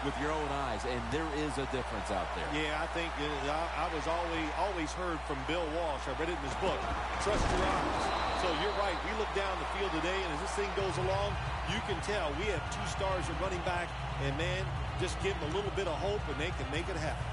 with your own eyes, and there is a difference out there. Yeah, I think I was always heard from Bill Walsh. I read it in his book. Trust your eyes. So you're right. We look down the field today, and as this thing goes along, you can tell we have 2 stars at running back, and, man, just give them a little bit of hope, and they can make it happen.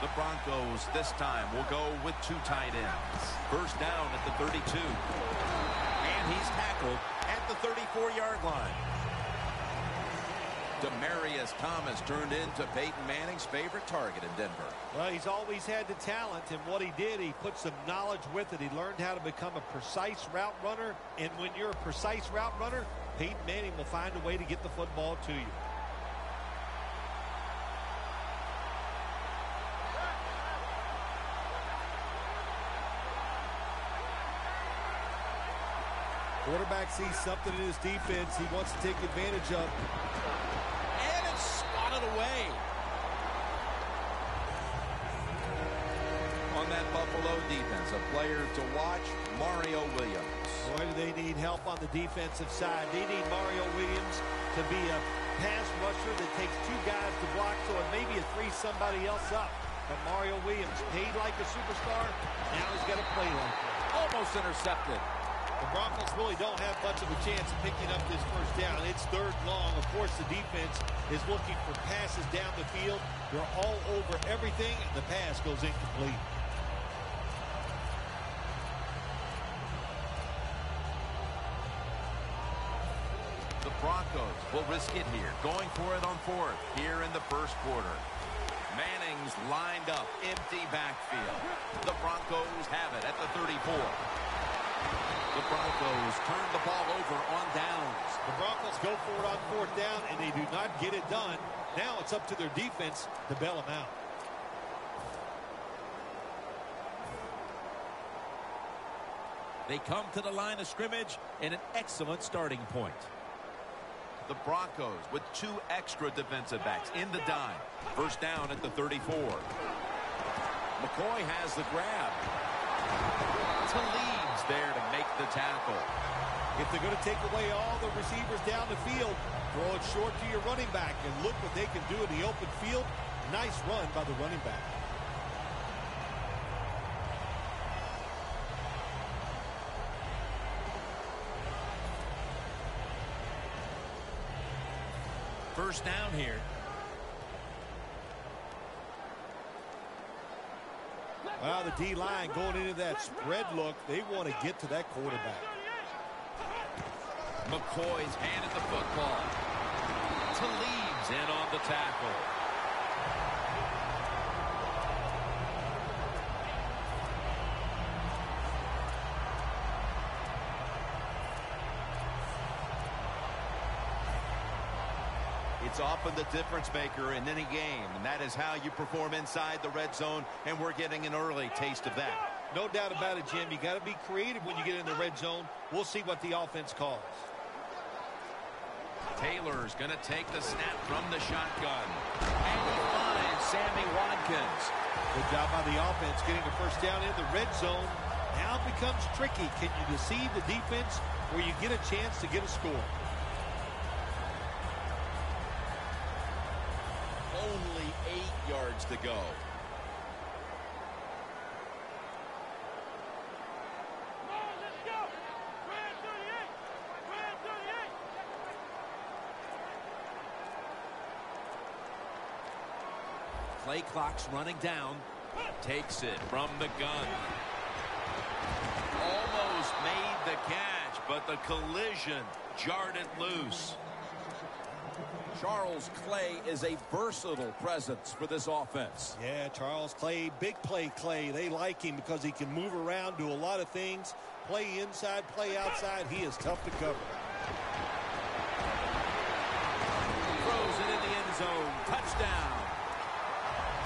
The Broncos this time will go with 2 tight ends. First down at the 32. And he's tackled at the 34-yard line. Demaryius Thomas turned into Peyton Manning's favorite target in Denver. Well, he's always had the talent, and what he did, he put some knowledge with it. He learned how to become a precise route runner, and when you're a precise route runner, Peyton Manning will find a way to get the football to you. Quarterback sees something in his defense he wants to take advantage of. And it's swatted away. On that Buffalo defense, a player to watch, Mario Williams. Boy, do they need help on the defensive side. They need Mario Williams to be a pass rusher that takes 2 guys to block, so it maybe it frees somebody else up. But Mario Williams, paid like a superstar, now he's got to play like one. Almost intercepted. The Broncos really don't have much of a chance of picking up this first down. It's 3rd and long. Of course, the defense is looking for passes down the field. They're all over everything, and the pass goes incomplete. The Broncos will risk it here, going for it on 4th here in the first quarter. Manning's lined up, empty backfield. The Broncos have it at the 34. The Broncos turn the ball over on downs. The Broncos go for it on 4th down, and they do not get it done. Now it's up to their defense to bail them out. They come to the line of scrimmage in an excellent starting point. The Broncos with 2 extra defensive backs in the dime. First down at the 34. McCoy has the grab. Talib's there to make the tackle. If they're going to take away all the receivers down the field, throw it short to your running back, and look what they can do in the open field. Nice run by the running back. First down here. Well, the D-line going into that spread look, they want to get to that quarterback. McCoy's handed the football. Talib's in on the tackle. It's often the difference maker in any game, and that is how you perform inside the red zone, and we're getting an early taste of that. No doubt about it, Jim. You got to be creative when you get in the red zone. We'll see what the offense calls. Taylor's going to take the snap from the shotgun. And he finds Sammy Watkins. Good job by the offense getting the first down in the red zone. Now it becomes tricky. Can you deceive the defense where you get a chance to get a score? Only 8 yards to go. Play clock's running down. Takes it from the gun. Almost made the catch, but the collision jarred it loose. Charles Clay is a versatile presence for this offense. Yeah, Charles Clay, big play Clay. They like him because he can move around, do a lot of things. Play inside, play outside. He is tough to cover. Throws it in the end zone. Touchdown.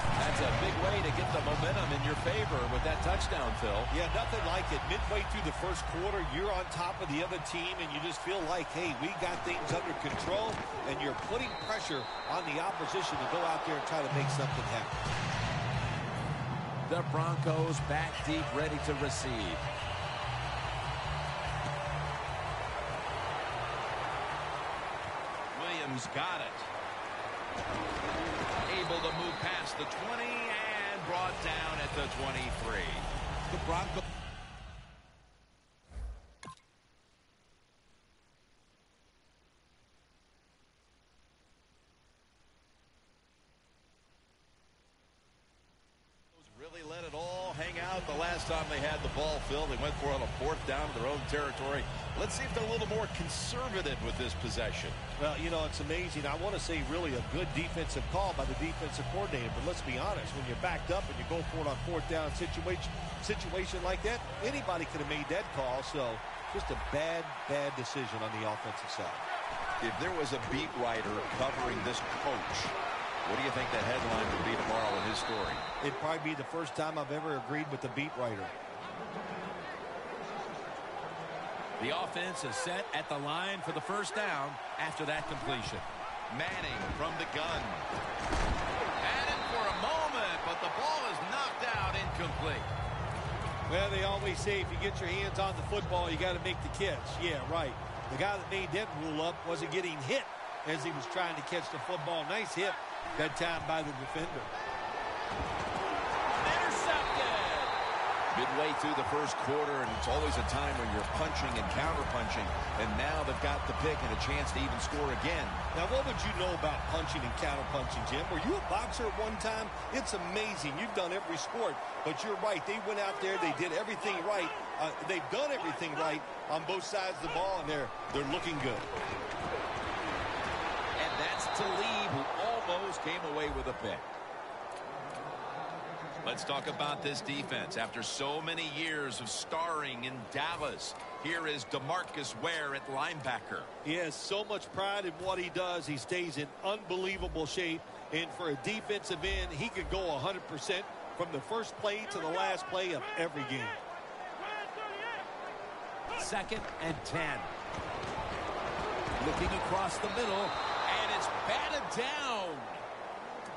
That's a big way to get the momentum in your favor with that touchdown, Phil. Yeah, nothing like it. Midway through the first quarter, you're on top of the other team, and you just feel like, hey, we got things under control, and you're putting pressure on the opposition to go out there and try to make something happen. The Broncos back deep, ready to receive. Williams got it. Able to move past the 20 and brought down at the 23. The Broncos. Really let it all hang out the last time they had the ball filled. They went for it on a 4th down in their own territory. Let's see if they're a little more conservative with this possession. Well, you know, it's amazing. I want to say really a good defensive call by the defensive coordinator. But let's be honest, when you're backed up and you go for it on 4th down situation like that, anybody could have made that call. So just a bad decision on the offensive side. If there was a beat writer covering this coach, what do you think the headline would be tomorrow in his story? It'd probably be the first time I've ever agreed with the beat writer. The offense is set at the line for the first down after that completion. Manning from the gun. Had it for a moment, but the ball is knocked out incomplete. Well, they always say if you get your hands on the football, you got to make the catch. Yeah, right. The guy that made that rule up wasn't getting hit as he was trying to catch the football. Nice hit that time by the defender. Intercepted! Midway through the first quarter, and it's always a time when you're punching and counter-punching, and now they've got the pick and a chance to even score again. Now, what would you know about punching and counter-punching, Jim? Were you a boxer at one time? It's amazing. You've done every sport, but you're right. They went out there. They did everything right. They've done everything right on both sides of the ball, and they're looking good. And that's Talib, who almost came away with a pick. Let's talk about this defense. After so many years of starring in Dallas, here is DeMarcus Ware at linebacker. He has so much pride in what he does. He stays in unbelievable shape. And for a defensive end, he could go 100% from the first play to the last play of every game. 2nd and 10. Looking across the middle, and it's batted down.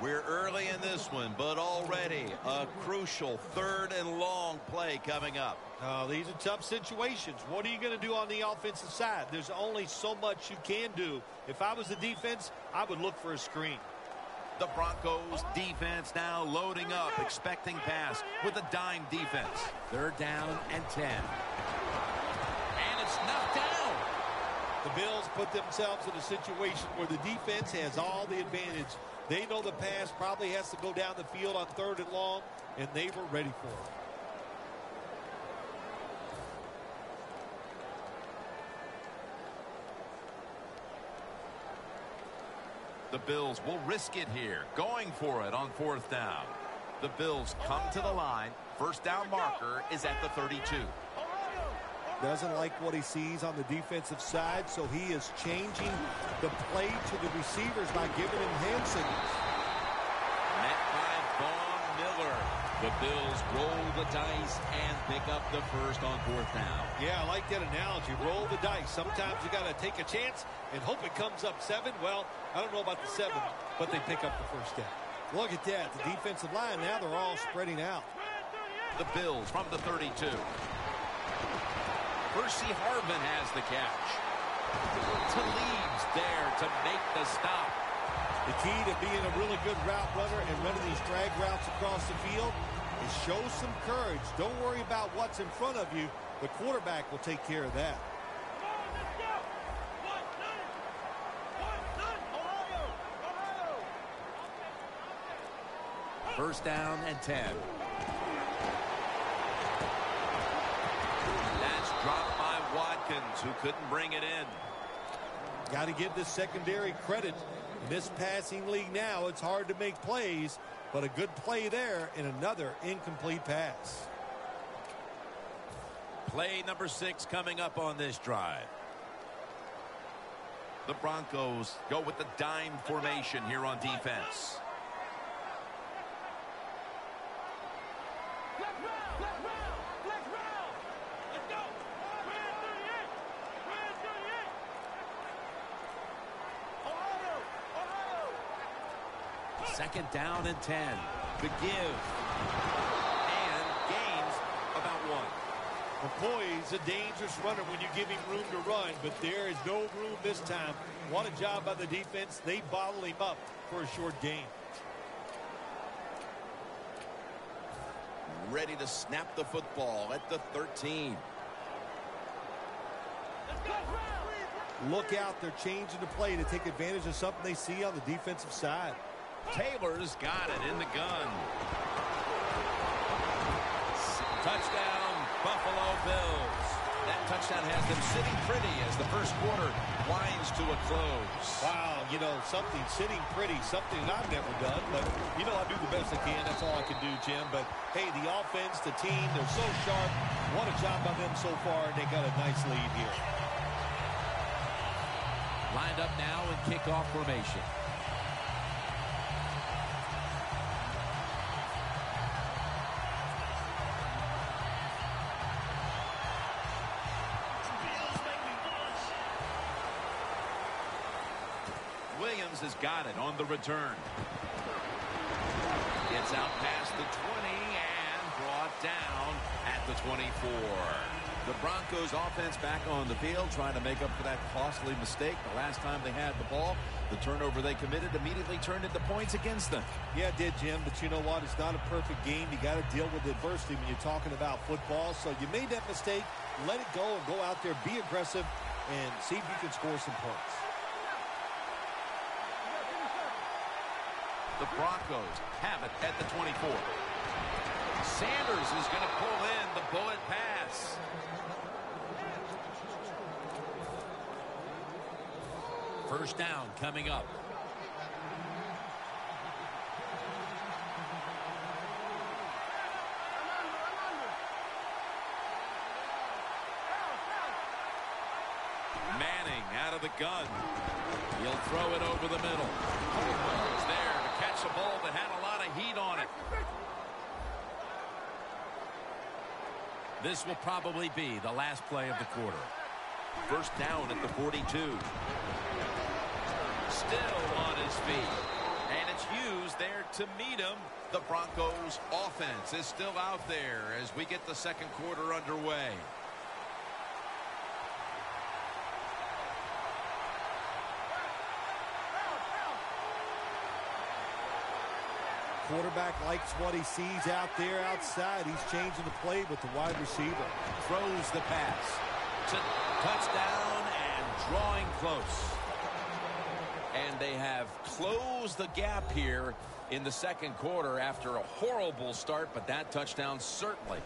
We're early in this one, but already a crucial 3rd and long play coming up. Oh, these are tough situations. What are you going to do on the offensive side? There's only so much you can do. If I was the defense, I would look for a screen. The Broncos defense now loading up, expecting pass with a dime defense. 3rd down and 10. And it's knocked down. The Bills put themselves in a situation where the defense has all the advantage. They know the pass probably has to go down the field on 3rd and long, and they were ready for it. The Bills will risk it here, going for it on 4th down. The Bills come to the line. 1st down marker is at the 32. Doesn't like what he sees on the defensive side, so he is changing the play to the receivers by giving him hand signals. Met by Von Miller. The Bills roll the dice and pick up the first on 4th down. Yeah, I like that analogy. Roll the dice. Sometimes you got to take a chance and hope it comes up 7. Well, I don't know about the 7, but they pick up the first down. Look at that. The defensive line, now they're all spreading out. The Bills from the 32. Percy Harvin has the catch. Talib's there to make the stop. The key to being a really good route runner and running these drag routes across the field is show some courage. Don't worry about what's in front of you. The quarterback will take care of that. First down and 10. That's dropped by Watkins, who couldn't bring it in. Got to give this secondary credit. In this passing league now, it's hard to make plays, but a good play there and another incomplete pass. Play number 6 coming up on this drive. The Broncos go with the dime formation here on defense. Second down and 10. The give. Boy, he's a dangerous runner when you give him room to run, but there is no room this time. What a job by the defense. They bottle him up for a short gain. Ready to snap the football at the 13. Look out, they're changing the play to take advantage of something they see on the defensive side. Taylor's got it in the gun. Touchdown, Buffalo Bills. That touchdown has them sitting pretty as the first quarter winds to a close. Wow, you know, something sitting pretty, something I've never done, but, you know, I do the best I can. That's all I can do, Jim. But, hey, the offense, the team, they're so sharp. What a job by them so far, and they got a nice lead here. Lined up now in kickoff formation. Williams has got it on the return. Gets out past the 20 and brought down at the 24. The Broncos offense back on the field trying to make up for that costly mistake the last time they had the ball. The turnover they committed immediately turned into points against them. Yeah, it did, Jim, but you know what? It's not a perfect game. You got to deal with adversity when you're talking about football. So you made that mistake. Let it go and go out there, be aggressive, and see if you can score some points. The Broncos have it at the 24. Sanders is going to pull in the bullet pass. First down coming up. Manning out of the gun. He'll throw it over the middle. Caldwell is there to catch a ball that had a lot of heat on it. This will probably be the last play of the quarter. First down at the 42. Still on his feet. And it's Hughes there to meet him. The Broncos offense is still out there as we get the second quarter underway. Quarterback likes what he sees out there outside. He's changing the play with the wide receiver. Throws the pass to touchdown and drawing close. And they have closed the gap here in the second quarter after a horrible start, but that touchdown certainly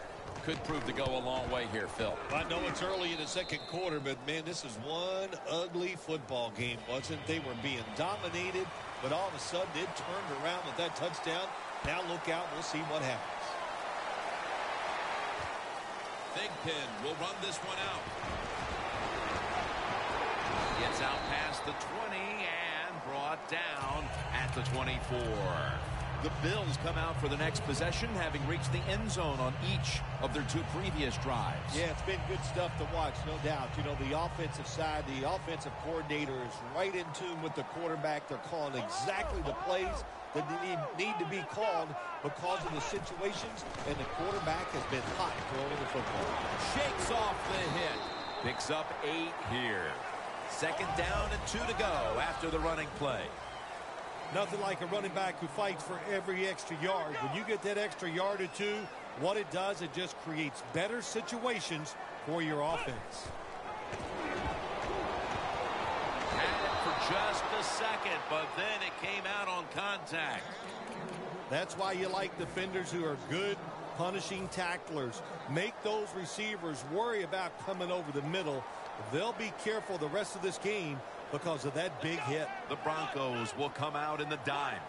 could prove to go a long way here, Phil. I know it's early in the second quarter, but, man, this is one ugly football game, wasn't it? They were being dominated, but all of a sudden it turned around with that touchdown. Now look out. We'll see what happens. Thigpen will run this one out. Gets out past the 20 and brought down at the 24. The Bills come out for the next possession, having reached the end zone on each of their two previous drives. Yeah, it's been good stuff to watch, no doubt. You know, the offensive side, the offensive coordinator is right in tune with the quarterback. They're calling exactly the plays that need to be called because of the situations, and the quarterback has been hot throwing the football. Shakes off the hit. Picks up 8 here. Second down and 2 to go after the running play. Nothing like a running back who fights for every extra yard. When you get that extra yard or two, what it does, it just creates better situations for your offense. Had it for just a second, but then it came out on contact. That's why you like defenders who are good punishing tacklers. Make those receivers worry about coming over the middle. They'll be careful the rest of this game because of that big hit. The Broncos will come out in the dime.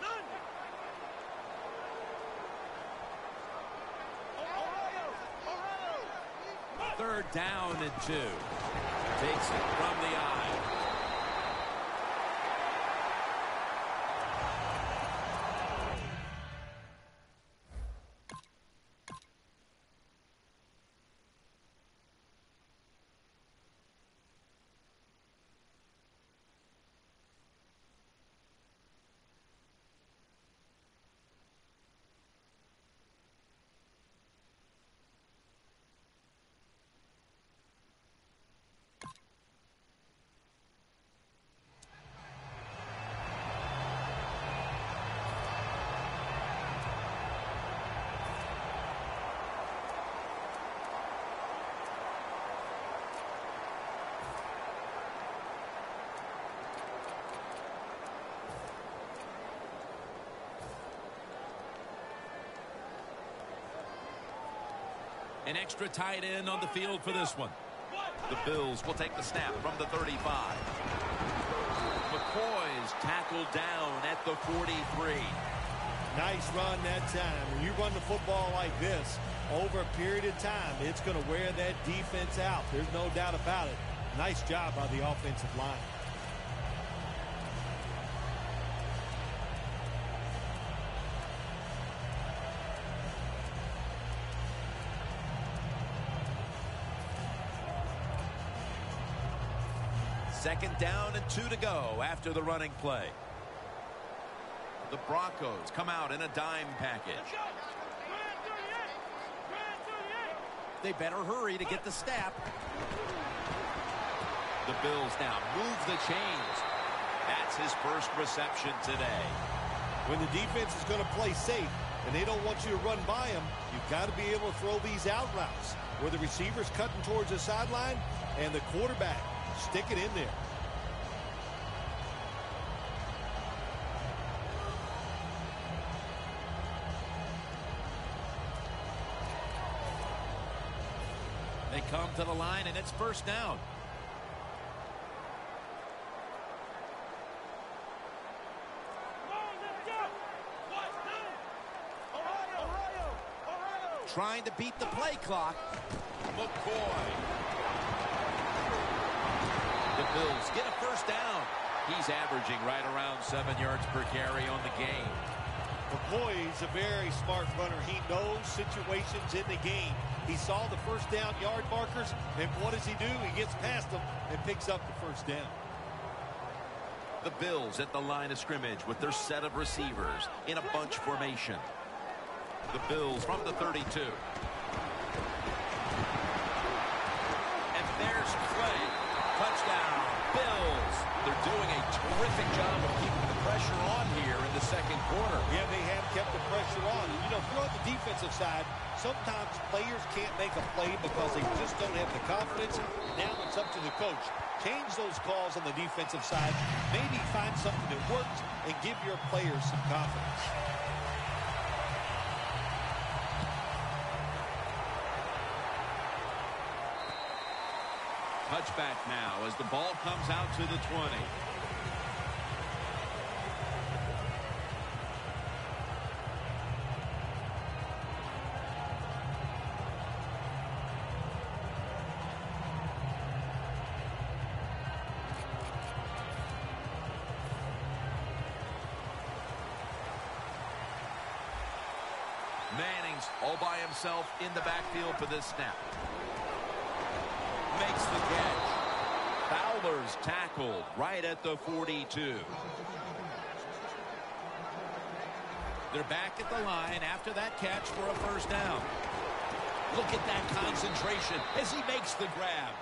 Third down and 2. Takes it from the eye. An extra tight end on the field for this one. The Bills will take the snap from the 35. McCoy's tackled down at the 43. Nice run that time. When you run the football like this, over a period of time, it's going to wear that defense out. There's no doubt about it. Nice job by the offensive line. Second down and 2 to go after the running play. The Broncos come out in a dime package. They better hurry to get the snap. The Bills now move the chains. That's his first reception today. When the defense is going to play safe and they don't want you to run by them, you've got to be able to throw these out routes where the receiver's cutting towards the sideline and the quarterback stick it in there. They come to the line, and it's first down. Trying to beat the play clock. McCoy. The Bills get a first down. He's averaging right around 7 yards per carry on the game. McCoy's a very smart runner. He knows situations in the game. He saw the first down yard markers, and what does he do? He gets past them and picks up the first down. The Bills at the line of scrimmage with their set of receivers in a bunch formation. The Bills from the 32. And there's play. Touchdown, Bills. They're doing a terrific job of keeping the pressure on here in the second quarter. Yeah, they have kept the pressure on. And, you know, if you're on the defensive side, sometimes players can't make a play because they just don't have the confidence. Now it's up to the coach. Change those calls on the defensive side. Maybe find something that works and give your players some confidence. Touchback now as the ball comes out to the 20. Manning's all by himself in the backfield for this snap. Makes the catch. Fowler's tackled right at the 42. They're back at the line after that catch for a first down. Look at that concentration as he makes the grab.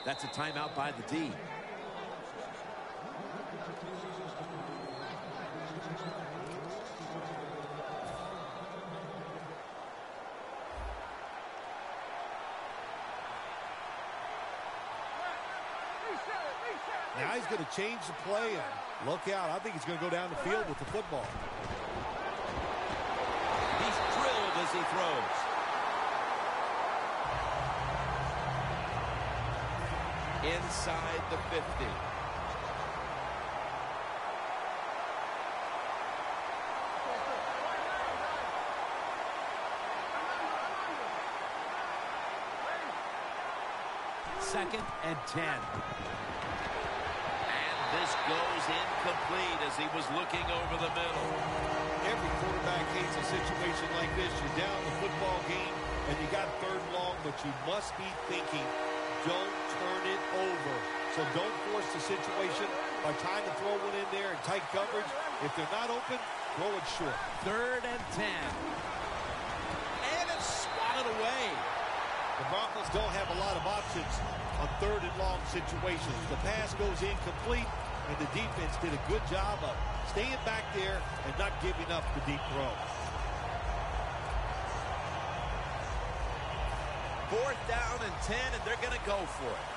That's a timeout by the D. Now he's going to change the play, and look out. I think he's going to go down the field with the football. He's drilled as he throws. Inside the 50. Second and 10. This goes incomplete as he was looking over the middle. Every quarterback hates a situation like this. You're down the football game, and you got third and long, but you must be thinking, don't turn it over. So don't force the situation by trying to throw one in there in tight coverage. If they're not open, throw it short. Third and 10. And it's swatted away. The Broncos don't have a lot of options on third and long situations. The pass goes incomplete, and the defense did a good job of staying back there and not giving up the deep throw. Fourth down and 10, and they're going to go for it.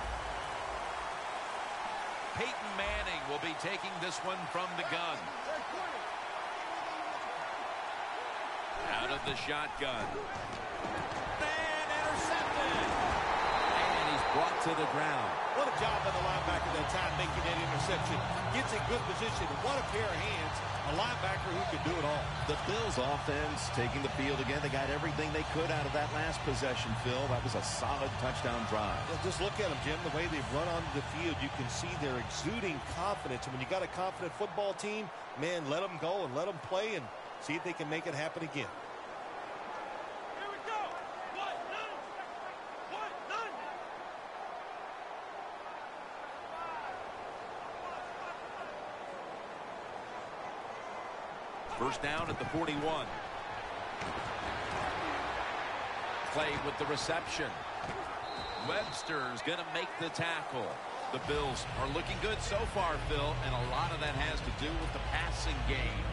Peyton Manning will be taking this one from the gun. Out of the shotgun. to the ground. What a job by the linebacker that time making that interception. Gets in good position. What a pair of hands. A linebacker who can do it all. The Bills offense taking the field again. They got everything they could out of that last possession, Phil. That was a solid touchdown drive. Yeah, just look at them, Jim. The way they've run onto the field, you can see they're exuding confidence. And when you got a confident football team, man, let them go and let them play and see if they can make it happen again. First down at the 41. Clay with the reception. Webster's going to make the tackle. The Bills are looking good so far, Phil, and a lot of that has to do with the passing game.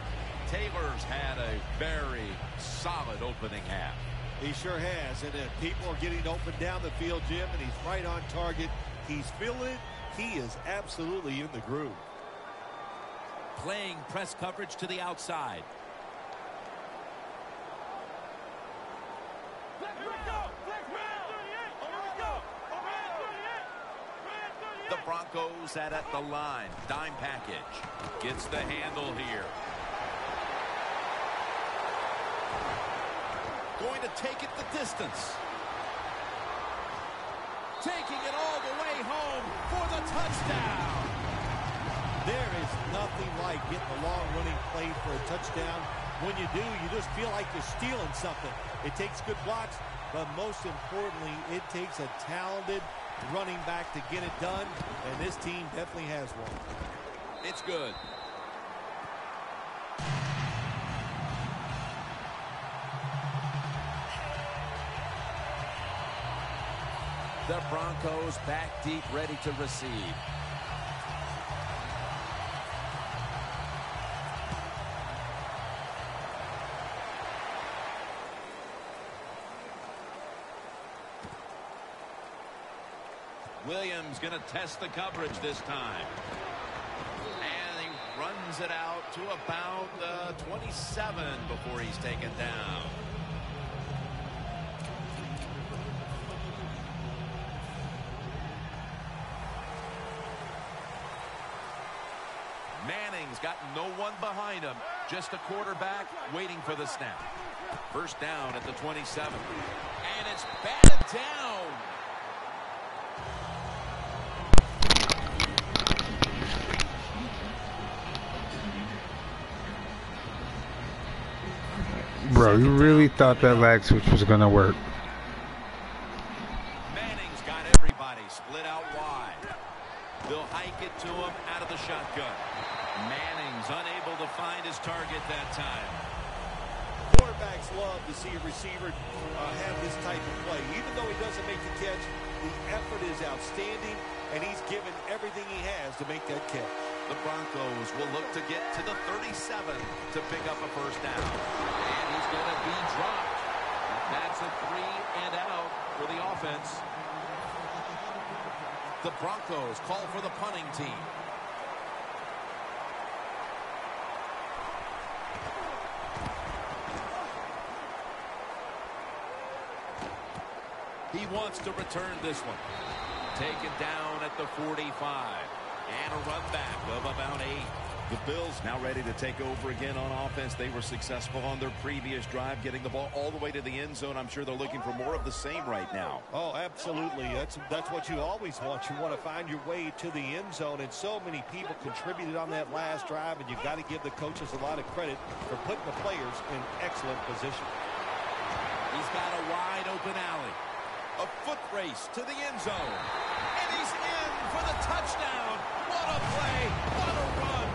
Taylor's had a very solid opening half. He sure has, and people are getting open down the field, Jim, and he's right on target. He's feeling it. He is absolutely in the groove. Playing press coverage to the outside. The Broncos at the line. Dime package. Gets the handle here. Going to take it the distance. Taking it all the way home for the touchdown. There is nothing like getting a long running play for a touchdown. When you do, you just feel like you're stealing something. It takes good blocks, but most importantly, it takes a talented running back to get it done, and this team definitely has one. It's good. The Broncos back deep, ready to receive. Williams going to test the coverage this time. And he runs it out to about 27 before he's taken down. Manning's got no one behind him. Just a quarterback waiting for the snap. First down at the 27. And it's batted down. Bro, you really thought that lag switch was going to work? Manning's got everybody split out wide. They'll hike it to him out of the shotgun. Manning's unable to find his target that time. Quarterbacks love to see a receiver have this type of play. Even though he doesn't make the catch, the effort is outstanding, and he's given everything he has to make that catch. The Broncos will look to get to the 37 to pick up a first down. And he's going to be dropped. That's a 3 and out for the offense. The Broncos call for the punting team. He wants to return this one. Taken down at the 45. And a run back of about 8. The Bills now ready to take over again on offense. They were successful on their previous drive, getting the ball all the way to the end zone. I'm sure they're looking for more of the same right now. Oh, absolutely. That's what you always want. You want to find your way to the end zone, and so many people contributed on that last drive, and you've got to give the coaches a lot of credit for putting the players in excellent position. He's got a wide open alley. A foot race to the end zone. And he's in for the touchdown. What a play. What a run.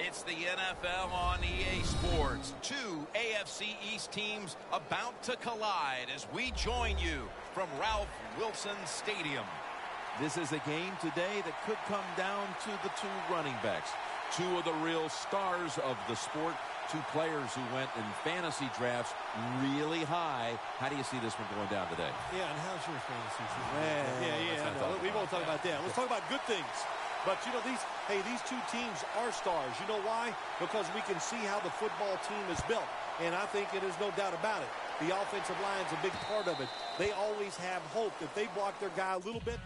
It's the NFL on EA Sports. Two AFC East teams about to collide as we join you from Ralph Wilson Stadium. This is a game today that could come down to the two running backs. Two of the real stars of the sport. Two players who went in fantasy drafts really high. How do you see this one going down today? Yeah, and how's your fantasy season? No, we won't talk about that. Let's talk about good things. But, you know, these two teams are stars. You know why? Because we can see how the football team is built. And I think it is no doubt about it. The offensive line is a big part of it. They always have hope. If they block their guy a little bit,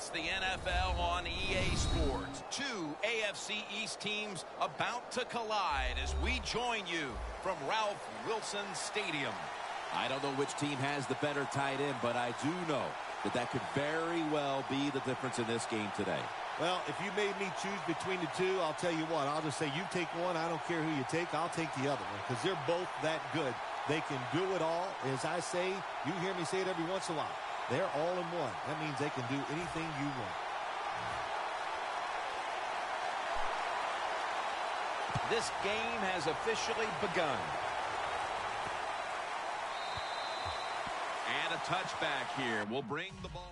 it's the NFL on EA Sports. Two AFC East teams about to collide as we join you from Ralph Wilson Stadium. I don't know which team has the better tight end, but I do know that could very well be the difference in this game today. well, if you made me choose between the two, I'll tell you what. I'll just say you take one. I don't care who you take. I'll take the other one because they're both that good. They can do it all. As I say, you hear me say it every once in a while. They're all in one. That means they can do anything you want. This game has officially begun. And a touchback here will bring the ball.